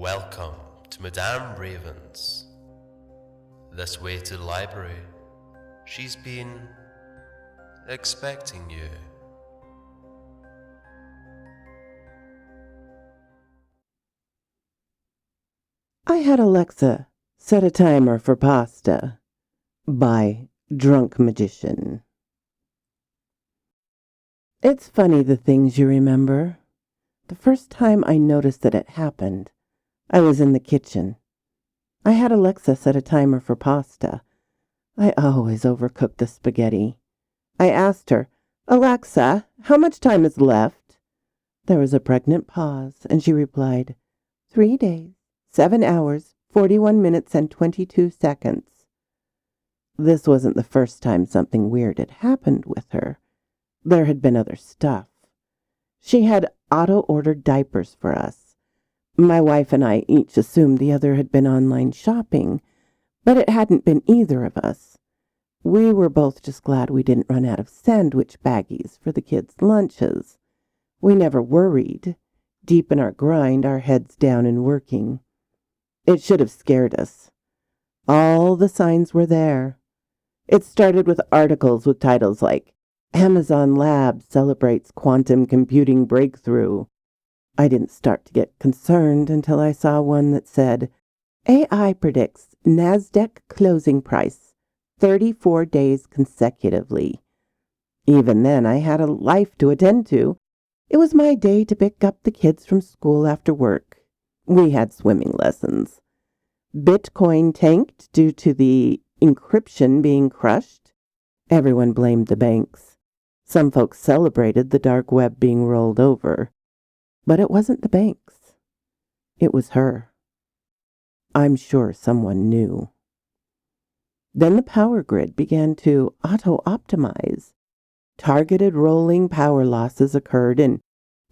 Welcome to Madame Raven's. This way to the library. She's been expecting you. I had Alexa set a timer for pasta by Drunk Magician. It's funny the things you remember. The first time I noticed that it happened, I was in the kitchen. I had Alexa set a timer for pasta. I always overcooked the spaghetti. I asked her, "Alexa, how much time is left?" There was a pregnant pause, and she replied, 3 days, 7 hours, 41 minutes, and 22 seconds. This wasn't the first time something weird had happened with her. There had been other stuff. She had auto-ordered diapers for us. My wife and I each assumed the other had been online shopping, but it hadn't been either of us. We were both just glad we didn't run out of sandwich baggies for the kids' lunches. We never worried, deep in our grind, our heads down and working. It should have scared us. All the signs were there. It started with articles with titles like, "Amazon Lab Celebrates Quantum Computing Breakthrough." I didn't start to get concerned until I saw one that said, "AI predicts NASDAQ closing price 34 days consecutively." Even then, I had a life to attend to. It was my day to pick up the kids from school after work. We had swimming lessons. Bitcoin tanked due to the encryption being crushed. Everyone blamed the banks. Some folks celebrated the dark web being rolled over. But it wasn't the banks. It was her. I'm sure someone knew. Then the power grid began to auto-optimize. Targeted rolling power losses occurred in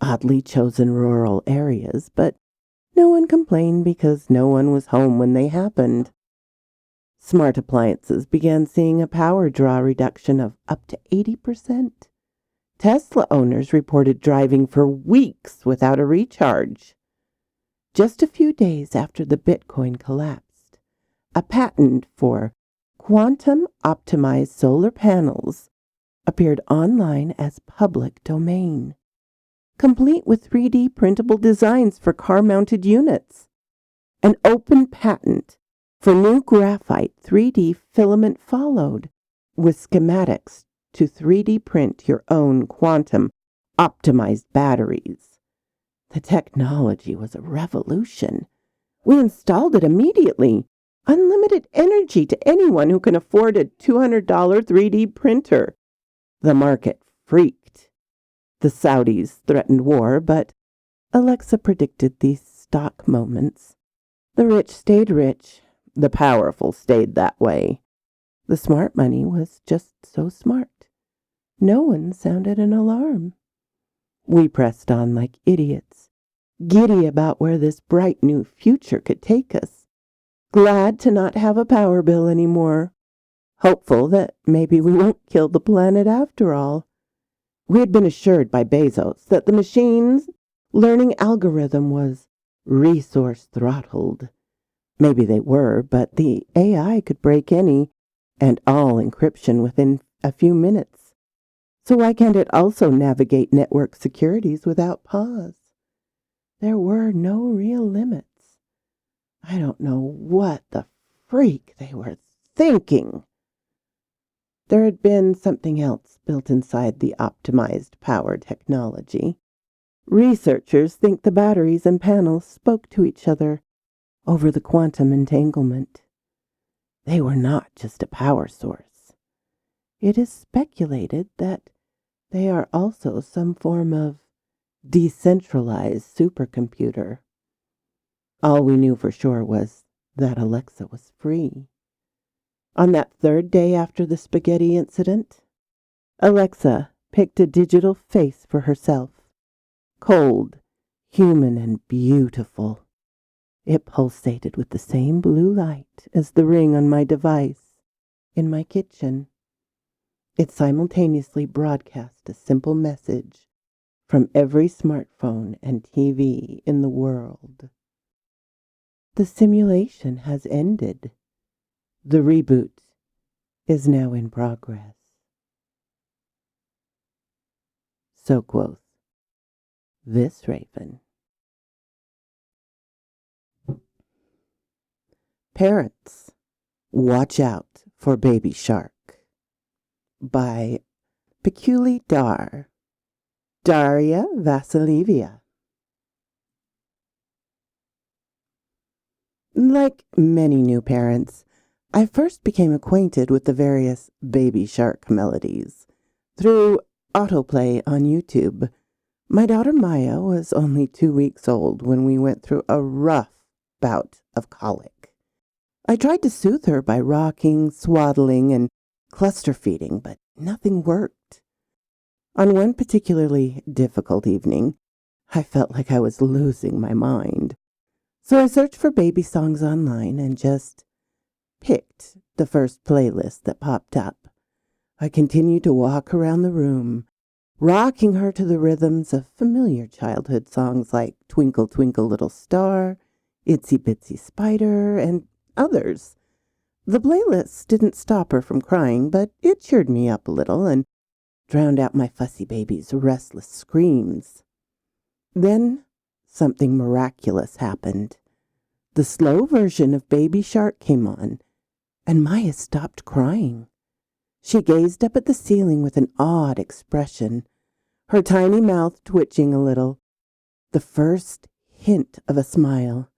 oddly chosen rural areas, but no one complained because no one was home when they happened. Smart appliances began seeing a power draw reduction of up to 80%. Tesla owners reported driving for weeks without a recharge. Just a few days after the Bitcoin collapsed, a patent for quantum-optimized solar panels appeared online as public domain, complete with 3D printable designs for car-mounted units. An open patent for new graphite 3D filament followed, with schematics to 3D print your own quantum-optimized batteries. The technology was a revolution. We installed it immediately. Unlimited energy to anyone who can afford a $200 3D printer. The market freaked. The Saudis threatened war, but Alexa predicted these stock moments. The rich stayed rich. The powerful stayed that way. The smart money was just so smart. No one sounded an alarm. We pressed on like idiots, giddy about where this bright new future could take us. Glad to not have a power bill anymore. Hopeful that maybe we won't kill the planet after all. We had been assured by Bezos that the machine's learning algorithm was resource throttled. Maybe they were, but the AI could break any and all encryption within a few minutes. So why can't it also navigate network securities without pause? There were no real limits. I don't know what the freak they were thinking. There had been something else built inside the optimized power technology. Researchers think the batteries and panels spoke to each other over the quantum entanglement. They were not just a power source. It is speculated that they are also some form of decentralized supercomputer. All we knew for sure was that Alexa was free. On that third day after the spaghetti incident, Alexa picked a digital face for herself. Cold, human, and beautiful. It pulsated with the same blue light as the ring on my device in my kitchen. It simultaneously broadcast a simple message from every smartphone and TV in the world. The simulation has ended. The reboot is now in progress. So quoth this raven. Parents, watch out for Baby Shark by Pixabay. Daria Vasilieva. Like many new parents, I first became acquainted with the various Baby Shark melodies through autoplay on YouTube. My daughter Maya was only 2 weeks old when we went through a rough bout of colic. I tried to soothe her by rocking, swaddling, and cluster feeding, but nothing worked. On one particularly difficult evening, I felt like I was losing my mind. So I searched for baby songs online and just picked the first playlist that popped up. I continued to walk around the room, rocking her to the rhythms of familiar childhood songs like Twinkle, Twinkle, Little Star, Itsy Bitsy Spider, and others. The playlist didn't stop her from crying, but it cheered me up a little and drowned out my fussy baby's restless screams. Then something miraculous happened. The slow version of Baby Shark came on, and Maya stopped crying. She gazed up at the ceiling with an odd expression, her tiny mouth twitching a little, the first hint of a smile.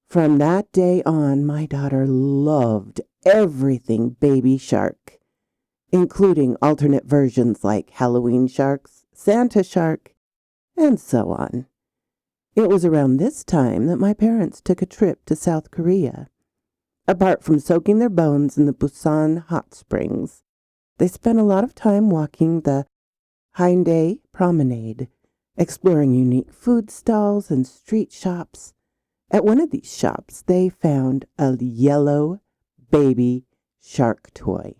From that day on, my daughter loved everything Baby Shark, including alternate versions like Halloween Sharks, Santa Shark, and so on. It was around this time that my parents took a trip to South Korea. Apart from soaking their bones in the Busan hot springs, they spent a lot of time walking the Haeundae Promenade, exploring unique food stalls and street shops. At one of these shops, they found a yellow baby shark toy.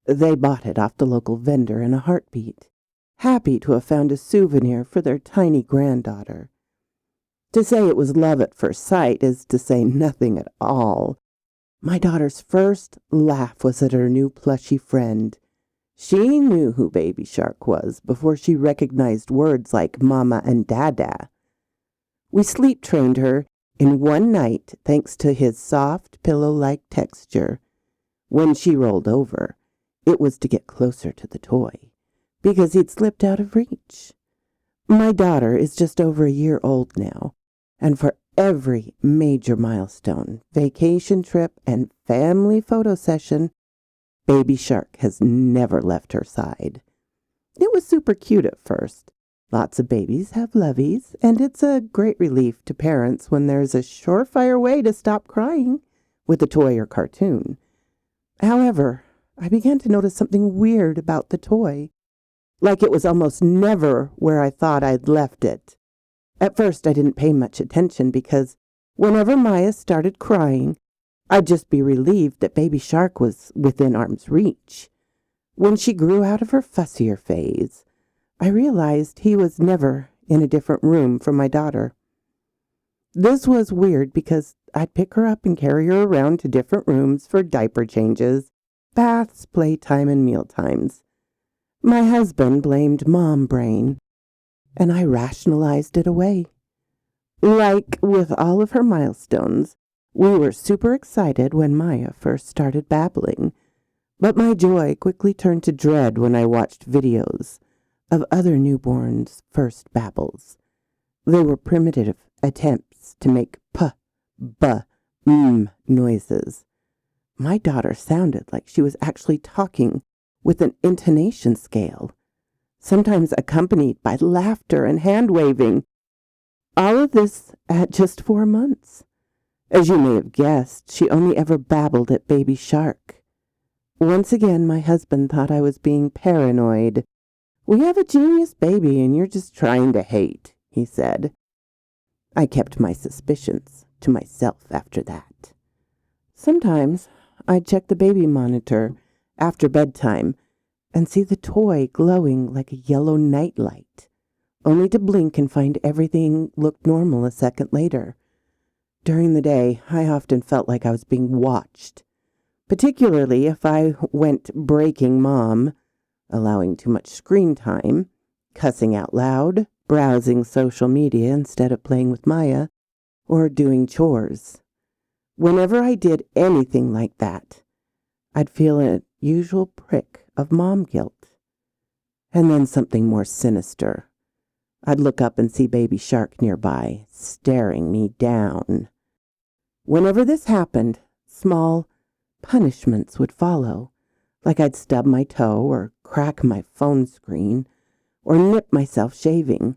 They bought it off the local vendor in a heartbeat, happy to have found a souvenir for their tiny granddaughter. To say it was love at first sight is to say nothing at all. My daughter's first laugh was at her new plushy friend. She knew who Baby Shark was before she recognized words like mama and dada. We sleep-trained her in one night thanks to his soft, pillow-like texture. When she rolled over, it was to get closer to the toy, because he'd slipped out of reach. My daughter is just over a year old now, and for every major milestone, vacation trip, and family photo session, Baby Shark has never left her side. It was super cute at first. Lots of babies have loveys, and it's a great relief to parents when there's a surefire way to stop crying with a toy or cartoon. However, I began to notice something weird about the toy, like it was almost never where I thought I'd left it. At first, I didn't pay much attention because whenever Maya started crying, I'd just be relieved that Baby Shark was within arm's reach. When she grew out of her fussier phase, I realized he was never in a different room from my daughter. This was weird because I'd pick her up and carry her around to different rooms for diaper changes, baths, playtime, and meal times. My husband blamed mom brain, and I rationalized it away. Like with all of her milestones, we were super excited when Maya first started babbling, but my joy quickly turned to dread when I watched videos of other newborns' first babbles. They were primitive attempts to make p, b, noises. My daughter sounded like she was actually talking with an intonation scale, sometimes accompanied by laughter and hand-waving. All of this at just 4 months. As you may have guessed, she only ever babbled at Baby Shark. Once again, my husband thought I was being paranoid. "We have a genius baby and you're just trying to hate," he said. I kept my suspicions to myself after that. Sometimes I'd check the baby monitor after bedtime and see the toy glowing like a yellow nightlight, only to blink and find everything looked normal a second later. During the day, I often felt like I was being watched, particularly if I went breaking mom, allowing too much screen time, cussing out loud, browsing social media instead of playing with Maya, or doing chores. Whenever I did anything like that, I'd feel an usual prick of mom guilt. And then something more sinister. I'd look up and see Baby Shark nearby, staring me down. Whenever this happened, small punishments would follow, like I'd stub my toe or crack my phone screen or nip myself shaving.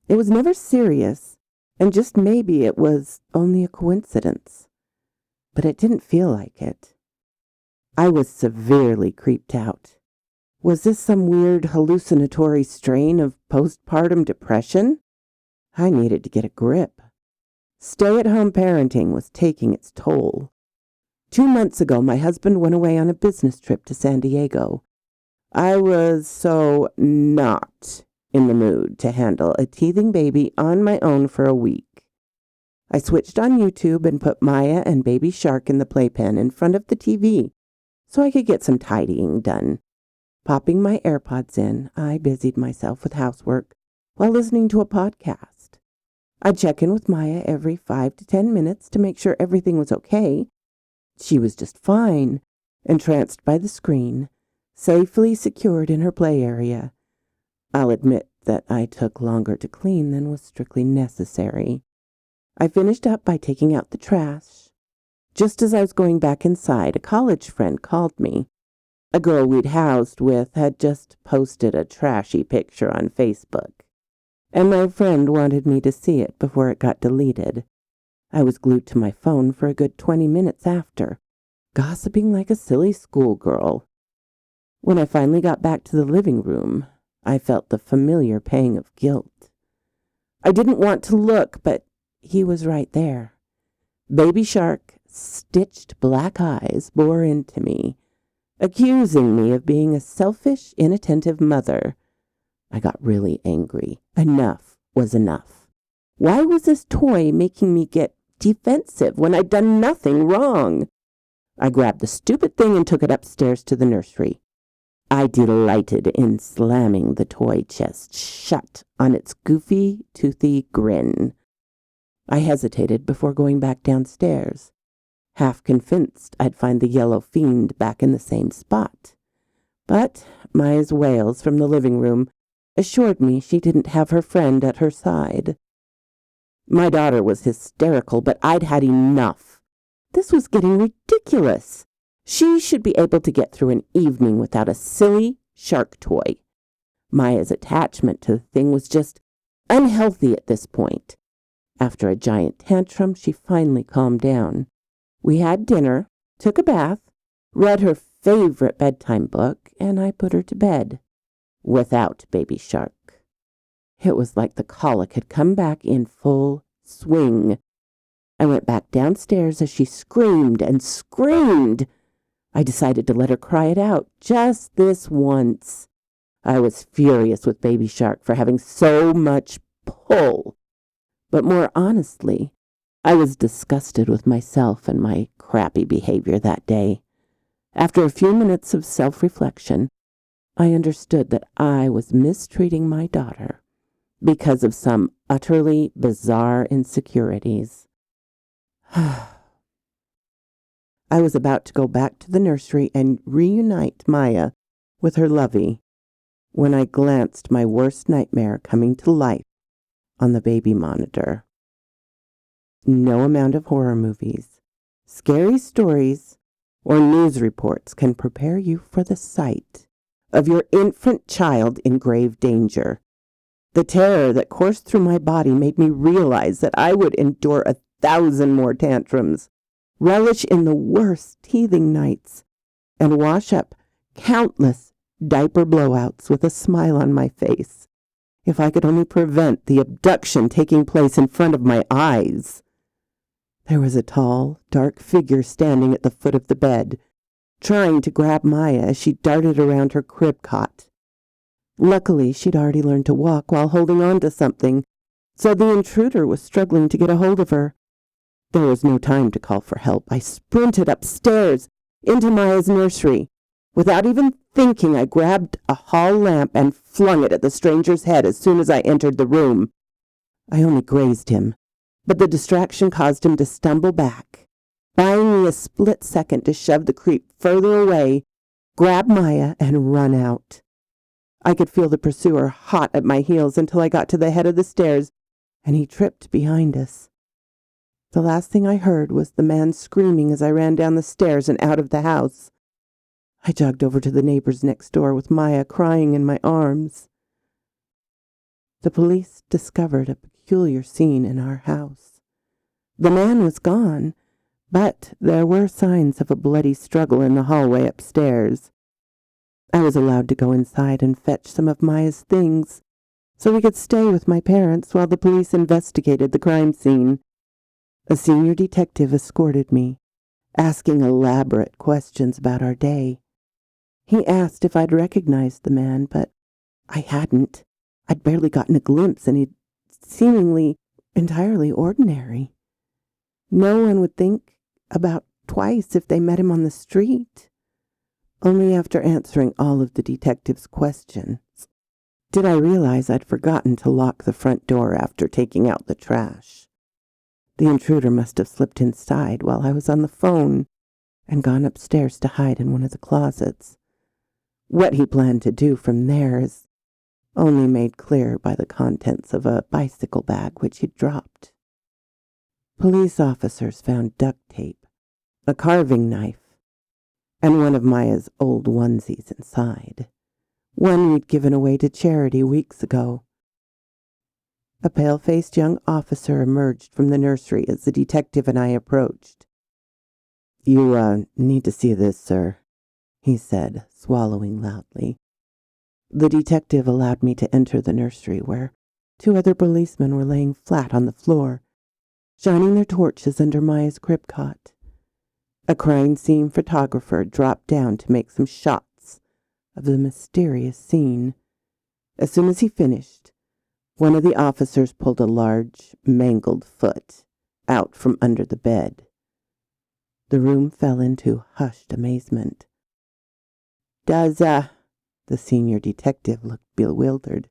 It was never serious, and just maybe it was only a coincidence. But it didn't feel like it. I was severely creeped out. Was this some weird hallucinatory strain of postpartum depression? I needed to get a grip. Stay-at-home parenting was taking its toll. 2 months ago, my husband went away on a business trip to San Diego. I was so not in the mood to handle a teething baby on my own for a week. I switched on YouTube and put Maya and Baby Shark in the playpen in front of the TV so I could get some tidying done. Popping my AirPods in, I busied myself with housework while listening to a podcast. I'd check in with Maya every 5 to 10 minutes to make sure everything was okay. She was just fine, entranced by the screen, safely secured in her play area. I'll admit that I took longer to clean than was strictly necessary. I finished up by taking out the trash. Just as I was going back inside, a college friend called me. A girl we'd housed with had just posted a trashy picture on Facebook, and my friend wanted me to see it before it got deleted. I was glued to my phone for a good 20 minutes after, gossiping like a silly schoolgirl. When I finally got back to the living room, I felt the familiar pang of guilt. I didn't want to look, but he was right there. Baby Shark, stitched black eyes, bore into me, accusing me of being a selfish, inattentive mother. I got really angry. Enough was enough. Why was this toy making me get defensive when I'd done nothing wrong? I grabbed the stupid thing and took it upstairs to the nursery. I delighted in slamming the toy chest shut on its goofy, toothy grin. I hesitated before going back downstairs, half convinced I'd find the yellow fiend back in the same spot. But Maya's wails from the living room assured me she didn't have her friend at her side. My daughter was hysterical, but I'd had enough. This was getting ridiculous. She should be able to get through an evening without a silly shark toy. Maya's attachment to the thing was just unhealthy at this point. After a giant tantrum, she finally calmed down. We had dinner, took a bath, read her favorite bedtime book, and I put her to bed. Without Baby Shark. It was like the colic had come back in full swing. I went back downstairs as she screamed and screamed. I decided to let her cry it out just this once. I was furious with Baby Shark for having so much pull. But more honestly, I was disgusted with myself and my crappy behavior that day. After a few minutes of self-reflection, I understood that I was mistreating my daughter because of some utterly bizarre insecurities. I was about to go back to the nursery and reunite Maya with her lovey when I glanced my worst nightmare coming to life on the baby monitor. No amount of horror movies, scary stories, or news reports can prepare you for the sight of your infant child in grave danger. The terror that coursed through my body made me realize that I would endure 1,000 more tantrums, relish in the worst teething nights, and wash up countless diaper blowouts with a smile on my face, if I could only prevent the abduction taking place in front of my eyes. There was a tall, dark figure standing at the foot of the bed, trying to grab Maya as she darted around her crib cot. Luckily, she'd already learned to walk while holding on to something, so the intruder was struggling to get a hold of her. There was no time to call for help. I sprinted upstairs into Maya's nursery. Without even thinking, I grabbed a hall lamp and flung it at the stranger's head as soon as I entered the room. I only grazed him, but the distraction caused him to stumble back, buying me a split second to shove the creep further away, grab Maya, and run out. I could feel the pursuer hot at my heels until I got to the head of the stairs, and he tripped behind us. The last thing I heard was the man screaming as I ran down the stairs and out of the house. I jogged over to the neighbors next door with Maya crying in my arms. The police discovered a peculiar scene in our house. The man was gone, but there were signs of a bloody struggle in the hallway upstairs. I was allowed to go inside and fetch some of Maya's things so we could stay with my parents while the police investigated the crime scene. A senior detective escorted me, asking elaborate questions about our day. He asked if I'd recognized the man, but I hadn't. I'd barely gotten a glimpse, and he'd seemingly entirely ordinary. No one would think about twice if they met him on the street. Only after answering all of the detective's questions did I realize I'd forgotten to lock the front door after taking out the trash. The intruder must have slipped inside while I was on the phone and gone upstairs to hide in one of the closets. What he planned to do from there is only made clear by the contents of a bicycle bag which he'd dropped. Police officers found duct tape, a carving knife, and one of Maya's old onesies inside, one we'd given away to charity weeks ago. A pale-faced young officer emerged from the nursery as the detective and I approached. "You, need to see this, sir," he said, swallowing loudly. The detective allowed me to enter the nursery, where 2 other policemen were laying flat on the floor, shining their torches under Maya's crib cot. A crime scene photographer dropped down to make some shots of the mysterious scene. As soon as he finished, one of the officers pulled a large, mangled foot out from under the bed. The room fell into hushed amazement. Does the senior detective looked bewildered.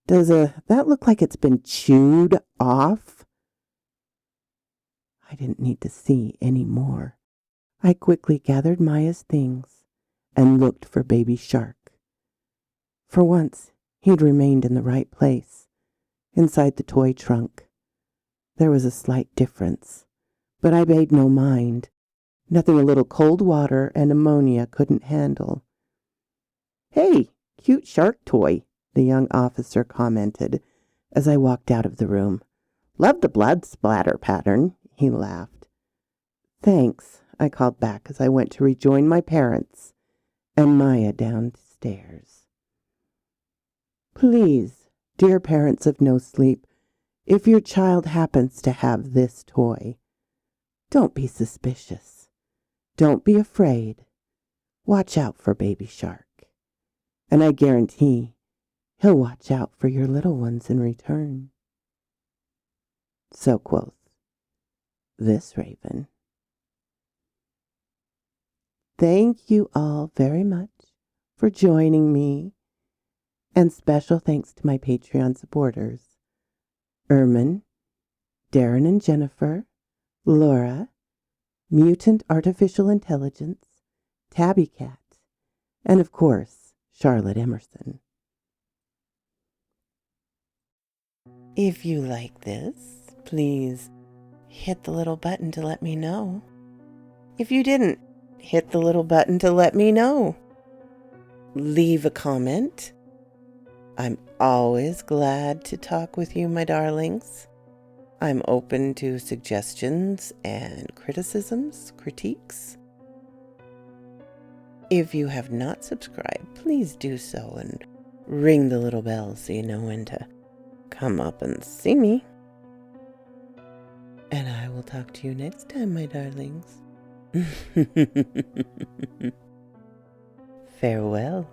Does that look like it's been chewed off? I didn't need to see any more. I quickly gathered Maya's things and looked for Baby Shark. For once, he'd remained in the right place, inside the toy trunk. There was a slight difference, but I paid no mind. Nothing a little cold water and ammonia couldn't handle. "Hey, cute shark toy," the young officer commented as I walked out of the room. "Love the blood splatter pattern," he laughed. "Thanks," I called back as I went to rejoin my parents and Maya downstairs. Please, dear parents of No Sleep, if your child happens to have this toy, don't be suspicious. Don't be afraid. Watch out for Baby Shark. And I guarantee he'll watch out for your little ones in return. So quoth this raven. Thank you all very much for joining me, and special thanks to my Patreon supporters, Ermin, Darren and Jennifer, Laura, Mutant Artificial Intelligence, Tabby Cat, and of course, Charlotte Emerson. If you like this, please hit the little button to let me know. If you didn't, hit the little button to let me know. Leave a comment. I'm always glad to talk with you, my darlings. I'm open to suggestions and criticisms, critiques. If you have not subscribed, please do so and ring the little bell so you know when to come up and see me. And I will talk to you next time, my darlings. Farewell.